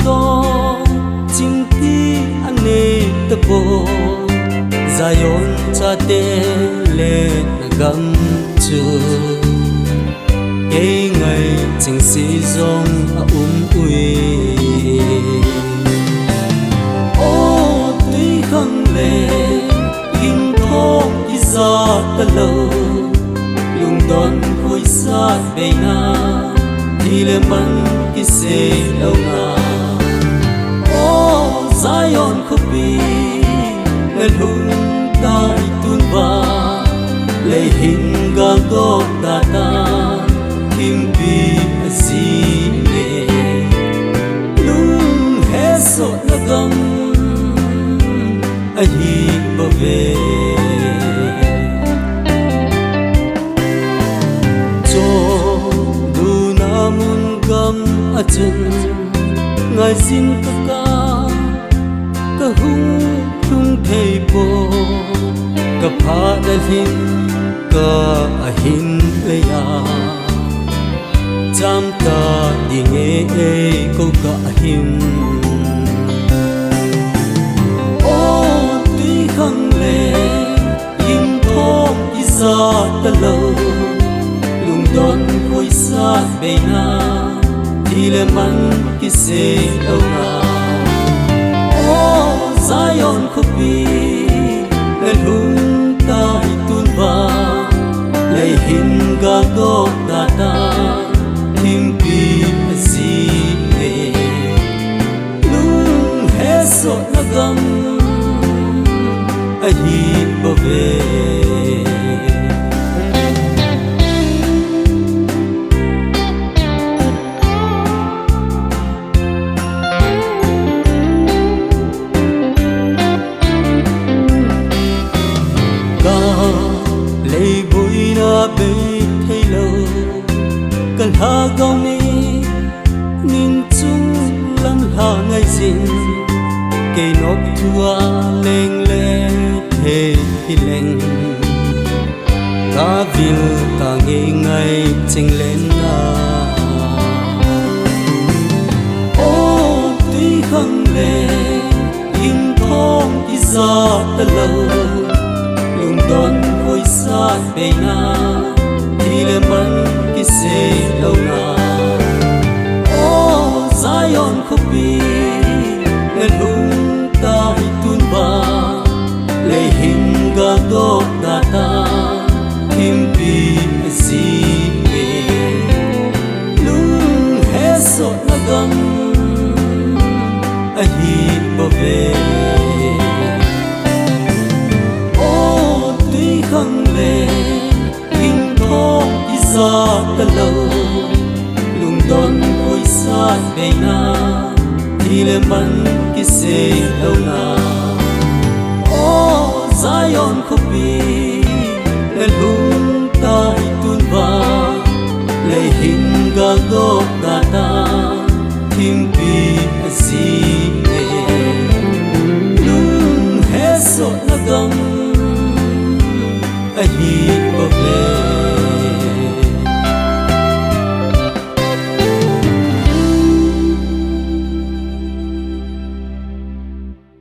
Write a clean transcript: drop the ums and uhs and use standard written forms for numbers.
do chính ti anh nê tập bộ Zion cha tê lê gam chưa cái ngày chính sĩ dòng ui ô tuy khăng lệ hình thô đi ra ta lâu lùng đón khôi sát bề na thì lệ mắn cái xe lâu na ô Zion khóc bi lệ lùng tai tuôn ba lệ hình gang gốc ta ta kim bi gì nè lung hết sốt nó gầm ai hi bảo vệ cho du na mun gam a chân ngài xin tất cả hung tung thầy bộ cả phá đã hin cả hin lê ya chăm ta đi nghe câu cả hin ô tuy khăng lệ hình thô đi ra ta lâu lùng đón khôi sát bề na thì lệ mắn cái xe lâu na ô Zion khóc bi lệ lung tai tuôn ba lệ hình gang gốc ta ta kim bi gì nè lung hết sốt nó gầm ai hi bảo vệ lệ bụi na bê thấy lâu cần ha gao mi nhìn chung lăn ha ngay xin cây nóc thua lên lệ thế thì lên cá vil ta nghe ngay chênh lên na ô tuy khăng lệ hình thong đi ra ta lâu lùng đón khôi sát bề na thì lệ mắn cái xe lâu na ô Zion khóc bi lệ lung tai tuôn ba lệ hình gang gốc ta ta kim bi gì nè lung hết sốt nó gầm ai hi bảo vệ khăng lệ hình thô đi ra ta lâu lùng đón khôi sát bề na thì lệ mắn cái xe lâu na ô Zion khóc bi lệ lung tai tuôn ba lệ hình gang gốc ta ta kim bi gì nè lung hết sốt nó gầm ai hi bảo vệ